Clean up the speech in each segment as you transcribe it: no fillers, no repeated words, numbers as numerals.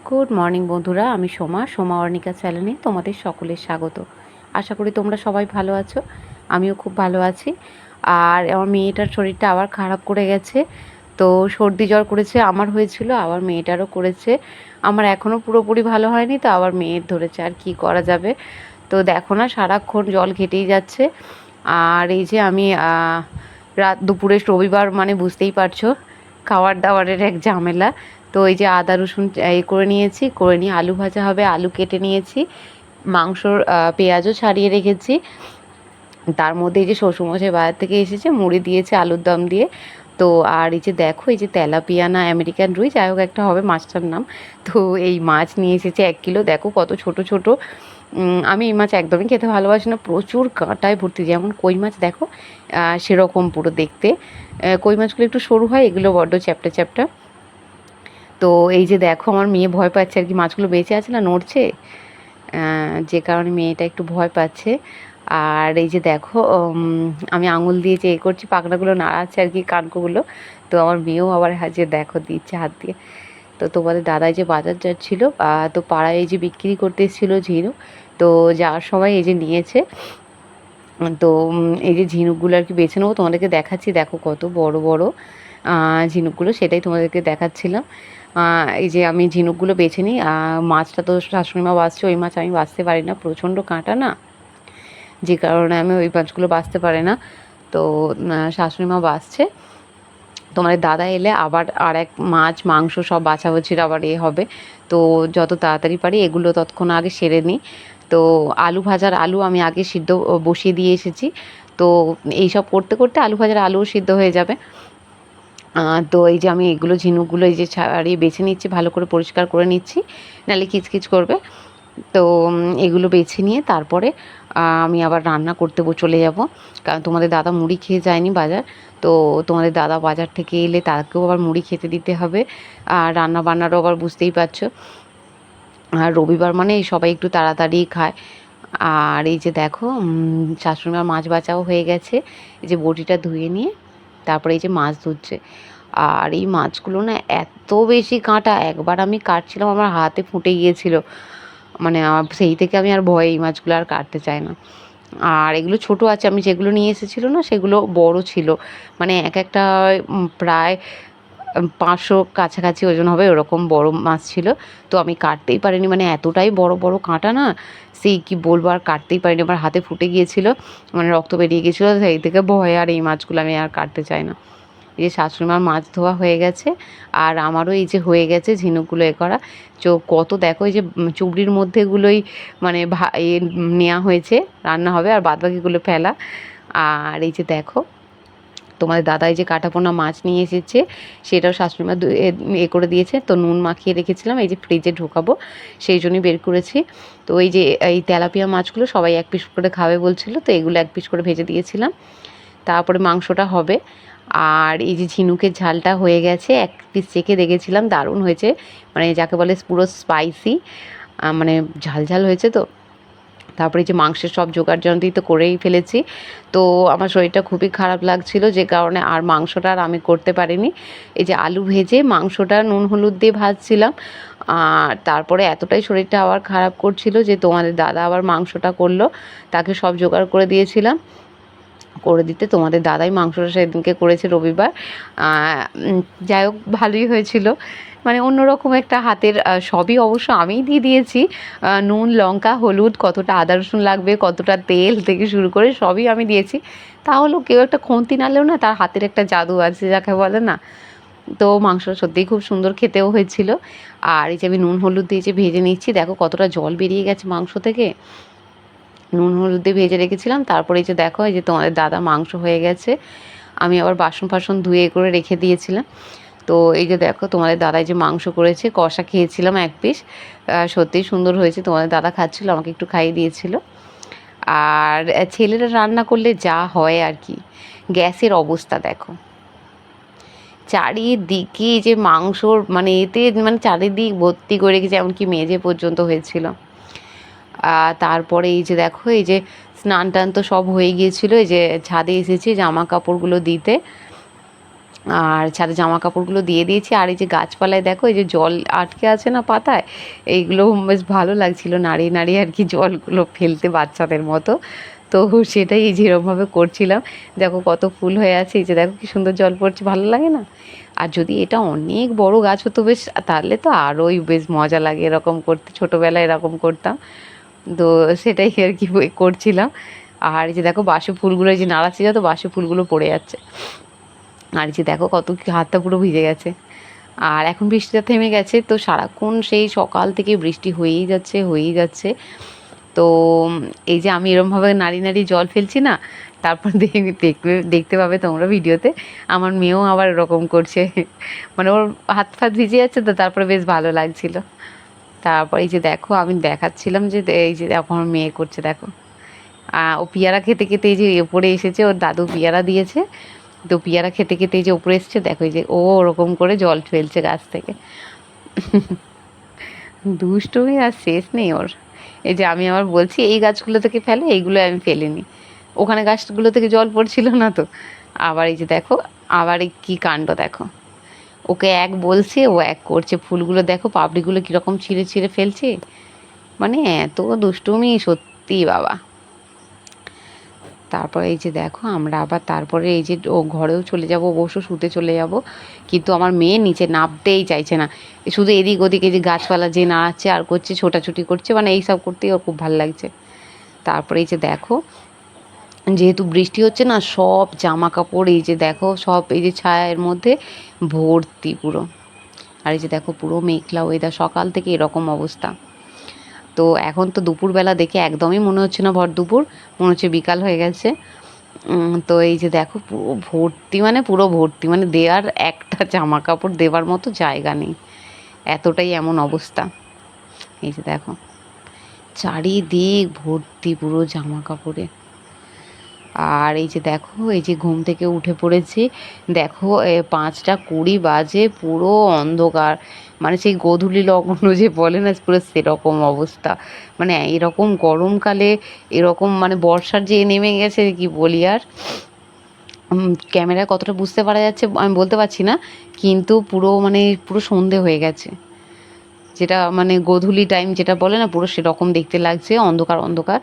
Good morning বন্ধুরা, আমি সোমা অর্ণিকা চ্যানেলে তোমাদের সকলের স্বাগত। আশা করি তোমরা সবাই ভালো আছো, আমিও খুব ভালো আছি। আর আমার মেয়েটার শরীরটা আবার খারাপ করে গেছে, তো সর্দি জ্বর করেছে, আমার হয়েছিল, আবার মেয়েটারও করেছে। আমার এখনও পুরোপুরি ভালো হয়নি, তো আবার মেয়ের ধরেছে, আর কি করা যাবে। তো দেখো না, সারাক্ষণ জল ঘেটেই যাচ্ছে। আর এই যে আমি রাত দুপুরে রবিবার মানে বুঝতেই পারছো, খাবার দাবারের এক ঝামেলা। তো এই যে আদা রসুন করে নিয়েছি, করে নিয়ে আলু ভাজা হবে, আলু কেটে নিয়েছি, মাংসর পেঁয়াজও ছাড়িয়ে রেখেছি। তার মধ্যে এই যে শ্বশুরমশাই বাজার থেকে এসেছে, মুড়ি দিয়েছে আলুর দম দিয়ে। তো আর এই যে দেখো, এই যে তেলাপিয়া না আমেরিকান রুই, যাই হোক একটা হবে মাছটার নাম। তো এই মাছ নিয়ে এসেছে 1 কিলো, দেখো কত ছোট ছোট। আমি এই মাছ একদমই খেতে ভালোবাসি না, প্রচুর কাঁটায় ভর্তি। যেমন কই মাছ দেখো, সেরকম পুরো দেখতে। কই মাছগুলো একটু সরু হয়, এগুলো বড্ড চ্যাপ্টা চ্যাপ্টা। তো এই যে দেখো, আমার মেয়ে ভয় পাচ্ছে আর কি, মাছগুলো বেঁচে আছে না, নড়ছে, যে কারণে মেয়েটা একটু ভয় পাচ্ছে। আর এই যে দেখো, আমি আঙুল দিয়ে যে করছি, পাখনাগুলো নাড়াচ্ছে আর কি, কানকোগুলো। তো আমার মেয়েও আবার যে দেখো দিচ্ছে হাত দিয়ে। তো তোমাদের দাদাই যে বাজার যাচ্ছিল, তো পাড়ায় এই যে বিক্রি করতে এসেছিলো ঝিনুক, তো যাওয়ার সময় এই যে নিয়েছে। তো এই যে ঝিনুকগুলো আর কি বেছে নেবো, তোমাদেরকে দেখাচ্ছি, দেখো কত বড় বড় ঝিনুকগুলো, সেটাই তোমাদেরকে দেখাচ্ছিলাম। এই যে আমি ঝিনুকগুলো বেছে নিই। মাছটা তো শাশুড়িমা বাছছে, ওই মাছ আমি বাছতে পারি না, প্রচণ্ড কাঁটা না, যে কারণে আমি ওই মাছগুলো বাছতে পারি না। তো শাশুড়িমা বাছছে। তোমাদের দাদা এলে আবার আর এক মাছ মাংস সব বাছাবাছির আবার হবে। তো যত তাড়াতাড়ি পারি এগুলো ততক্ষণ আগে সেরে নিই। তো আলু ভাজার আলু আমি আগে সিদ্ধ বসিয়ে দিয়ে এসেছি। তো এইসব করতে করতে আলু ভাজার আলুও সিদ্ধ হয়ে যাবে। তো এই যে আমি এগুলো ঝিনুকগুলো এই যে ছাড়িয়ে বেছে নিচ্ছি, ভালো করে পরিষ্কার করে নিচ্ছি, নাহলে কিচকিচ করবে। তো এগুলো বেছে নিয়ে তারপরে আমি আবার রান্না করতে চলে যাব, কারণ তোমাদের দাদা মুড়ি খেয়ে যায়নি বাজার। তো তোমাদের দাদা বাজার থেকে এলে তাকেও আবার মুড়ি খেতে দিতে হবে, আর রান্না বান্নারও আবার বুঝতেই পারছো। আর রবিবার মানে সবাই একটু তাড়াতাড়ি খায়। আর এই যে দেখো, শাশুড়িমার মাছ বাছাও হয়ে গেছে, এই যে বটিটা ধুয়ে নিয়ে তারপরে এই যে মাছ ধুচ্ছে। আর এই মাছগুলো না এত বেশি কাঁটা, একবার আমি কাটছিলাম আমার হাতে ফুটে গিয়েছিল, মানে সেই থেকে আমি আর ভয়ে এই মাছগুলো আর কাটতে চাই না। আর এগুলো ছোট আছে, আমি যেগুলো নিয়ে এসেছিলো না সেগুলো বড় ছিল, মানে এক একটা প্রায় 500 কাছাকাছি ওজন হবে, ওরকম বড় মাছ ছিল। তো আমি কাটতেই পারিনি, মানে এতটাই বড় বড় কাঁটা না, সেই কি বলবো, আর কাটতেই পারিনি, আমার হাতে ফুটে গিয়েছিল, মানে রক্ত বেরিয়ে গিয়েছিলো, সেই থেকে ভয়ে আর এই মাছগুলো আমি আর কাটতে চাই না। এই যে শাশুড়িমার মাছ ধোয়া হয়ে গেছে, আর আমারও এই যে হয়ে গেছে ঝিনুকগুলো করা। কত দেখো, এই যে চুবড়ির মধ্যেগুলোই মানে নেওয়া হয়েছে, রান্না হবে, আর বাদবাকিগুলো ফেলা। আর এই যে দেখো, তোমাদের দাদা এই যে কাটাপোনা মাছ নিয়ে এসেছে, সেটাও শাশুড়িমা করে দিয়েছে। তো নুন মাখিয়ে রেখেছিলাম, এই যে ফ্রিজে ঢোকাবো সেই জন্যই বের করেছি। তো এই যে এই তেলাপিয়া মাছগুলো সবাই 1 পিস করে খাবে বলছিল, তো এগুলো 1 পিস করে ভেজে দিয়েছিলাম। তারপরে মাংসটা হবে। আর এই যে ঝিনুকের ঝালটা হয়ে গেছে, 1 পিস চেখে দেখেছিলাম, দারুণ হয়েছে, মানে যাকে বলে পুরো স্পাইসি, মানে ঝাল ঝাল হয়েছে। তো তারপরে যে মাংসের সব জোগাড় যন্ত্রই তো করেই ফেলেছি। তো আমার শরীরটা খুবই খারাপ লাগছিল, যে কারণে আর মাংসটা আর আমি করতে পারিনি। এই যে আলু ভেজে মাংসটা নুন হলুদ দিয়ে ভাজছিলাম। আর তারপরে এতটাই শরীরটা আবার খারাপ করছিল যে তোমাদের দাদা আবার মাংসটা করলো, তাকে সব জোগাড় করে দিয়েছিলাম, করে দিতে তোমাদের দাদাই মাংসটা সেদিনকে করেছে রবিবার। যাই হোক ভালোই হয়েছিল, মানে অন্যরকম একটা হাতের, সবই অবশ্য আমিই দিয়ে দিয়েছি, নুন লঙ্কা হলুদ, কতটা আদা রসুন লাগবে, কতটা তেল থেকে শুরু করে সবই আমি দিয়েছি। তাহলেও কেউ একটা খুন্তি নাড়লেও না, তার হাতের একটা জাদু আছে যাকে বলে না। তো মাংসটা সত্যিই খুব সুন্দর খেতেও হয়েছিল। আর এই যে আমি নুন হলুদ দিয়ে যে ভেজে নিচ্ছি, দেখো কতটা জল বেরিয়ে গেছে মাংস থেকে, নুন হলুদ দিয়ে ভেজে রেখেছিলাম। তারপরে এই যে দেখো, এই যে তোমাদের দাদা মাংস হয়ে গেছে, আমি আবার বাসন ফাসন ধুয়ে করে রেখে দিয়েছিলাম। তো এই যে দেখো, তোমাদের দাদাই যে মাংস করেছে, কষা খেয়েছিলাম 1 পিস, সত্যিই সুন্দর হয়েছে, তোমাদের দাদা খাচ্ছিল, আমাকে একটু খাইয়ে দিয়েছিল। আর ছেলেরা রান্না করলে যা হয় আর কি, গ্যাসের অবস্থা দেখো, চারিদিকে যে মাংসর মানে এতে, মানে চারিদিক ভর্তি করে রেখেছে, এমনকি মেঝে পর্যন্ত হয়েছিল। তারপরে এই যে দেখো, এই যে স্নান টান তো সব হয়ে গিয়েছিলো, এই যে ছাদে এসেছি জামা কাপড়গুলো দিতে। আর ছাদে জামা কাপড়গুলো দিয়ে দিয়েছি। আর এই যে গাছপালায় দেখো এই যে জল আটকে আছে না পাতায়, এইগুলো বেশ ভালো লাগছিল নাড়িয়ে নাড়িয়ে আর কি জলগুলো ফেলতে বাচ্চাদের মতো। তো সেটাই এই যে এরকমভাবে করছিলাম। দেখো কত ফুল হয়ে আছে, এই যে দেখো কি সুন্দর জল পড়ছে, ভালো লাগে না? আর যদি এটা অনেক বড় গাছ হতো বেশ, তাহলে তো আরোই বেশ মজা লাগে এরকম করতে, ছোটোবেলায় এরকম করতাম। তো সেটাই আর কি করছিলাম। আর এই যে দেখো বাসি ফুলগুলো এই যে নাড়াচ্ছি, যত বাসি ফুলগুলো পড়ে যাচ্ছে। আর এই যে দেখো কত কি হাতটা পুরো ভিজে গেছে। আর এখন বৃষ্টিটা থেমে গেছে, তো সারাক্ষণ সেই সকাল থেকে বৃষ্টি হয়েই যাচ্ছে হয়েই যাচ্ছে। তো এই যে আমি এরমভাবে নাড়িয়ে নাড়িয়ে জল ফেলছি না, তারপর দেখতে পাবে তোমরা ভিডিওতে আমার মেয়েও আবার এরকম করছে। মানে ওর হাত ফাত ভিজে যাচ্ছে, তো তারপরে বেশ ভালো লাগছিল। তারপর এই যে দেখো আমি দেখাচ্ছিলাম যে এই যে দেখো আমার মেয়ে করছে দেখো। ও পেয়ারা খেতে খেতে এই যে ওপরে এসেছে, ওর দাদু পেয়ারা দিয়েছে, তো পেয়ারা খেতে খেতে এই যে উপরে এসছে দেখো, এই যে ও ওরকম করে জল ফেলছে গাছ থেকে। দুষ্টুমি আর শেষ নেই ওর। এই যে আমি আবার বলছি এই গাছগুলো থেকে ফেলে, এইগুলো আমি ফেলিনি, ওখানে গাছগুলো থেকে জল পড়ছিল না তো। আবার এই যে দেখো, আবার এই কী কাণ্ড দেখো, ওকে এক বলছে ও এক করছে, ফুলগুলো দেখো পাপড়িগুলো কীরকম ছিঁড়ে ছিঁড়ে ফেলছে, মানে এত দুষ্টুমি সত্যি বাবা। তারপরে এই যে দেখো আমরা আবার তারপরে এই যে ও ঘরেও চলে যাব, অবশ্য শুতে চলে যাব, কিন্তু আমার মেয়ে নিচে নামতেই চাইছে না, শুধু এদিক ওদিক এই যে গাছপালা যে নাড়াচ্ছে আর করছে, ছোটাছুটি করছে, মানে এইসব করতেই ওর খুব ভালো লাগছে। তারপরে এই যে দেখো যেহেতু বৃষ্টি হচ্ছে না, সব জামা কাপড় এই যে দেখো সব এই যে ছায়ার মধ্যে ভর্তি পুরো। আর এই যে দেখো পুরো মেঘলা ওয়েদার, সকাল থেকে এরকম অবস্থা। তো এখন তো দুপুরবেলা দেখে একদমই মনে হচ্ছে না ভর দুপুর, মনে হচ্ছে বিকাল হয়ে গেছে। তো এই যে দেখো পুরো ভর্তি, মানে পুরো ভর্তি, মানে দেওয়ার একটা জামা কাপড় দেওয়ার মতো জায়গা নেই, এতটাই এমন অবস্থা। এই যে দেখো চারিদিক ভর্তি পুরো জামা কাপড়ে। আর এই যে দেখো এই যে ঘুম থেকে উঠে পড়েছি, দেখো 5টা 20 বাজে, পুরো অন্ধকার, মানে সেই গোধূলি লগ্ন যে বলে না, পুরো সেরকম অবস্থা। মানে এরকম গরমকালে এরকম, মানে বর্ষার যে নেমে গেছে কি বলি আর। ক্যামেরায় কতটা বুঝতে পারা যাচ্ছে আমি বলতে পারছি না, কিন্তু পুরো মানে পুরো সন্ধে হয়ে গেছে, যেটা মানে গোধূলি টাইম যেটা বলে না, পুরো সেরকম দেখতে লাগছে, অন্ধকার অন্ধকার।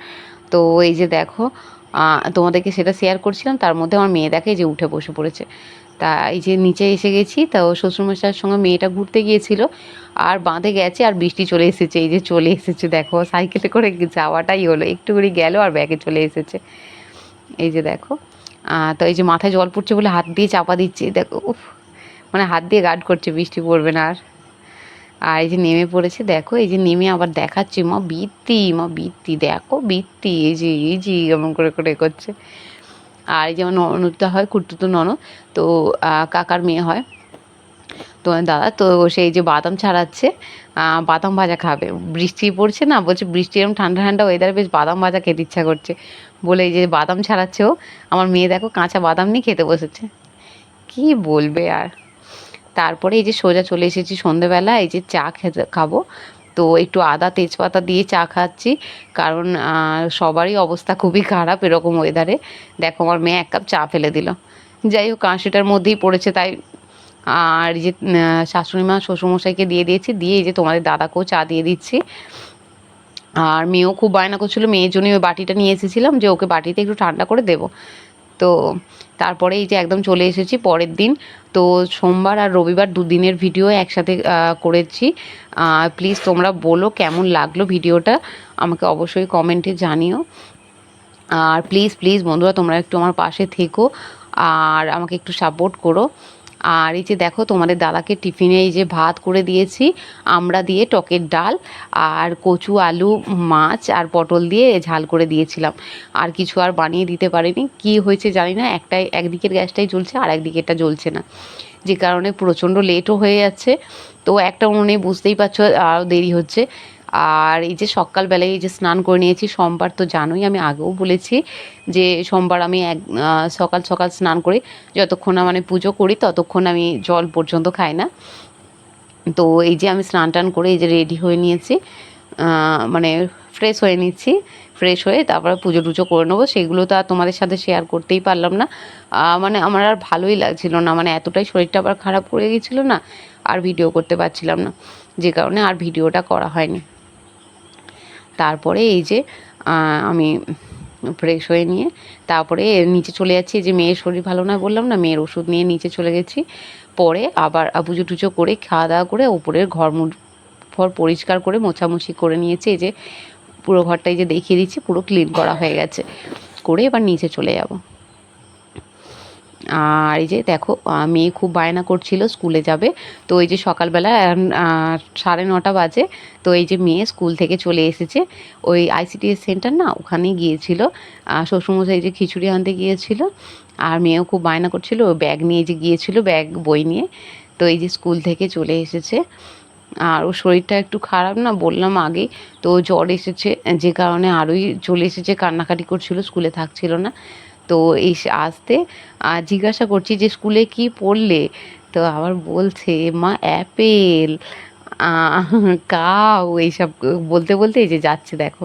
তো এই যে দেখো তোমাদেরকে সেটা শেয়ার করছিলাম, তার মধ্যে আমার মেয়ে দেখে যে উঠে বসে পড়েছে। তা এই যে নিচে এসে গেছি, তা ও শ্বশুরমশাইয়ের সঙ্গে মেয়েটা ঘুরতে গিয়েছিল, আর বাঁধে গেছে আর বৃষ্টি চলে এসেছে, এই যে চলে এসেছে দেখো, সাইকেলে করে যাওয়াটাই হলো, একটু করে গেল আর ব্যাগে চলে এসেছে। এই যে দেখো তো এই যে মাথায় জল পড়ছে বলে হাত দিয়ে চাপা দিচ্ছে দেখো, উফ, মানে হাত দিয়ে গার্ড করছে বৃষ্টি পড়বে না আর। আর এই যে নেমে পড়েছে দেখো, এই যে নেমে আবার দেখাচ্ছে মা বৃত্তি, মা বৃত্তি, দেখো বৃত্তি, এই যে এমন করে করে করছে। আর এই যে আমার ননদটা হয়, খুড়তুতো ননদ, তো কাকার মেয়ে হয় তো দাদা, তো সেই যে বাদাম ছাড়াচ্ছে, বাদাম ভাজা খাবে, বৃষ্টি পড়ছে না, বলছে বৃষ্টি এরকম ঠান্ডা ঠান্ডা ওয়েদারে বেশ বাদাম ভাজা খেতে ইচ্ছা করছে, বলে এই যে বাদাম ছাড়াচ্ছে ও। আমার মেয়ে দেখো কাঁচা বাদাম নিয়ে খেতে বসেছে, কি বলবে আর। তারপরে এই যে সোজা চলে এসেছি সন্ধেবেলা, এই যে চা খেতে খাবো, তো একটু আদা তেজপাতা দিয়ে চা খাচ্ছি, কারণ সবারই অবস্থা খুবই খারাপ এরকম ওয়েদারে। দেখো আমার মেয়ে 1 কাপ চা ফেলে দিল, যাই হোক কাশিটার মধ্যেই পড়েছে তাই। আর এই যে শাশুড়ি মা শ্বশুরমশাইকে দিয়ে দিয়েছি, দিয়ে এই যে তোমাদের দাদাকেও চা দিয়ে দিচ্ছি। আর মেয়েও খুব বায়না করছিলো, মেয়ের জন্যই ওই বাটিটা নিয়ে এসেছিলাম যে ওকে বাটিতে একটু ঠান্ডা করে দেবো। তো তারপরে এই যে একদম চলে এসেছি পরের দিন। তো সোমবার আর রবিবার দুদিনের ভিডিও একসাথে করেছি। প্লিজ তোমরা বলো কেমন লাগলো ভিডিওটা, আমাকে অবশ্যই কমেন্টে জানিও। আর প্লিজ প্লিজ বন্ধুরা তোমরা একটু আমার পাশে থেকো আর আমাকে একটু সাপোর্ট করো। আর এই যে দেখো তোমাদের দাদাকে টিফিনে এই যে ভাত করে দিয়েছি, আমরা দিয়ে টকের ডাল আর কচু আলু মাছ আর পটল দিয়ে ঝাল করে দিয়েছিলাম, আর কিছু আর বানিয়ে দিতে পারিনি, কি হয়েছে জানি না, একদিকের গ্যাসটাই জ্বলছে আর একদিকেরটা জ্বলছে না, যে কারণে প্রচণ্ড লেটও হয়ে যাচ্ছে। তো একটা উনুনে বুঝতেই পারছো আরও দেরি হচ্ছে। আর এই যে সকালবেলায় এই যে স্নান করে নিয়েছি, সোমবার তো জানোই, আমি আগেও বলেছি যে সোমবার আমি সকাল সকাল স্নান করি, যতক্ষণ না মানে পুজো করি ততক্ষণ আমি জল পর্যন্ত খাই না। তো এই যে আমি স্নান টান করে এই যে রেডি হয়ে নিয়েছি, মানে ফ্রেশ হয়ে নিচ্ছি। ফ্রেশ হয়ে তারপরে পুজো টুজো করে নেবো। সেগুলো তো আর তোমাদের সাথে শেয়ার করতেই পারলাম না। মানে আমার আর ভালোই লাগছিল না, মানে এতটাই শরীরটা আবার খারাপ করে গেছিলো না, আর ভিডিও করতে পারছিলাম না, যে কারণে আর ভিডিওটা করা হয়নি। তারপরে এই যে আমি ফ্রেশ হয়ে নিয়ে তারপরে নিচে চলে যাচ্ছি। যে মেয়ের শরীর ভালো নয় বললাম না, মেয়ের ওষুধ নিয়ে নিচে চলে গেছি। পরে আবার পুজো টুজো করে খাওয়া দাওয়া করে ওপরের ঘর পরিষ্কার করে মোছামুছি করে নিয়েছি। এই যে পুরো ঘরটা এই যে দেখিয়ে দিচ্ছি, পুরো ক্লিন করা হয়ে গেছে। করে এবার নিচে চলে যাব। আর এই যে দেখো মেয়ে খুব বায়না করছিল স্কুলে যাবে। তো এই যে সকালবেলা 9:30 বাজে। তো এই যে মেয়ে স্কুল থেকে চলে এসেছে। ওই আইসিডিএস সেন্টার না, ওখানে গিয়েছিল। শ্বশুরমশাই যে খিচুড়ি আনতে গিয়েছিল, আর মেয়েও খুব বায়না করছিল, ব্যাগ নিয়ে যে গিয়েছিল, ব্যাগ বই নিয়ে। তো এই যে স্কুল থেকে চলে এসেছে। আর ওর শরীরটা একটু খারাপ না, বললাম আগেই। তো জ্বর এসেছে, যে কারণে আরোই চলে এসেছে, কান্নাকাটি করছিল, স্কুলে থাকছিল না। তো এই আসতে জিজ্ঞাসা করছি যে স্কুলে কি পড়লে? তো আবার বলছে মা অ্যাপেল, কাউ এইসব বলতে বলতে এই যে যাচ্ছে দেখো।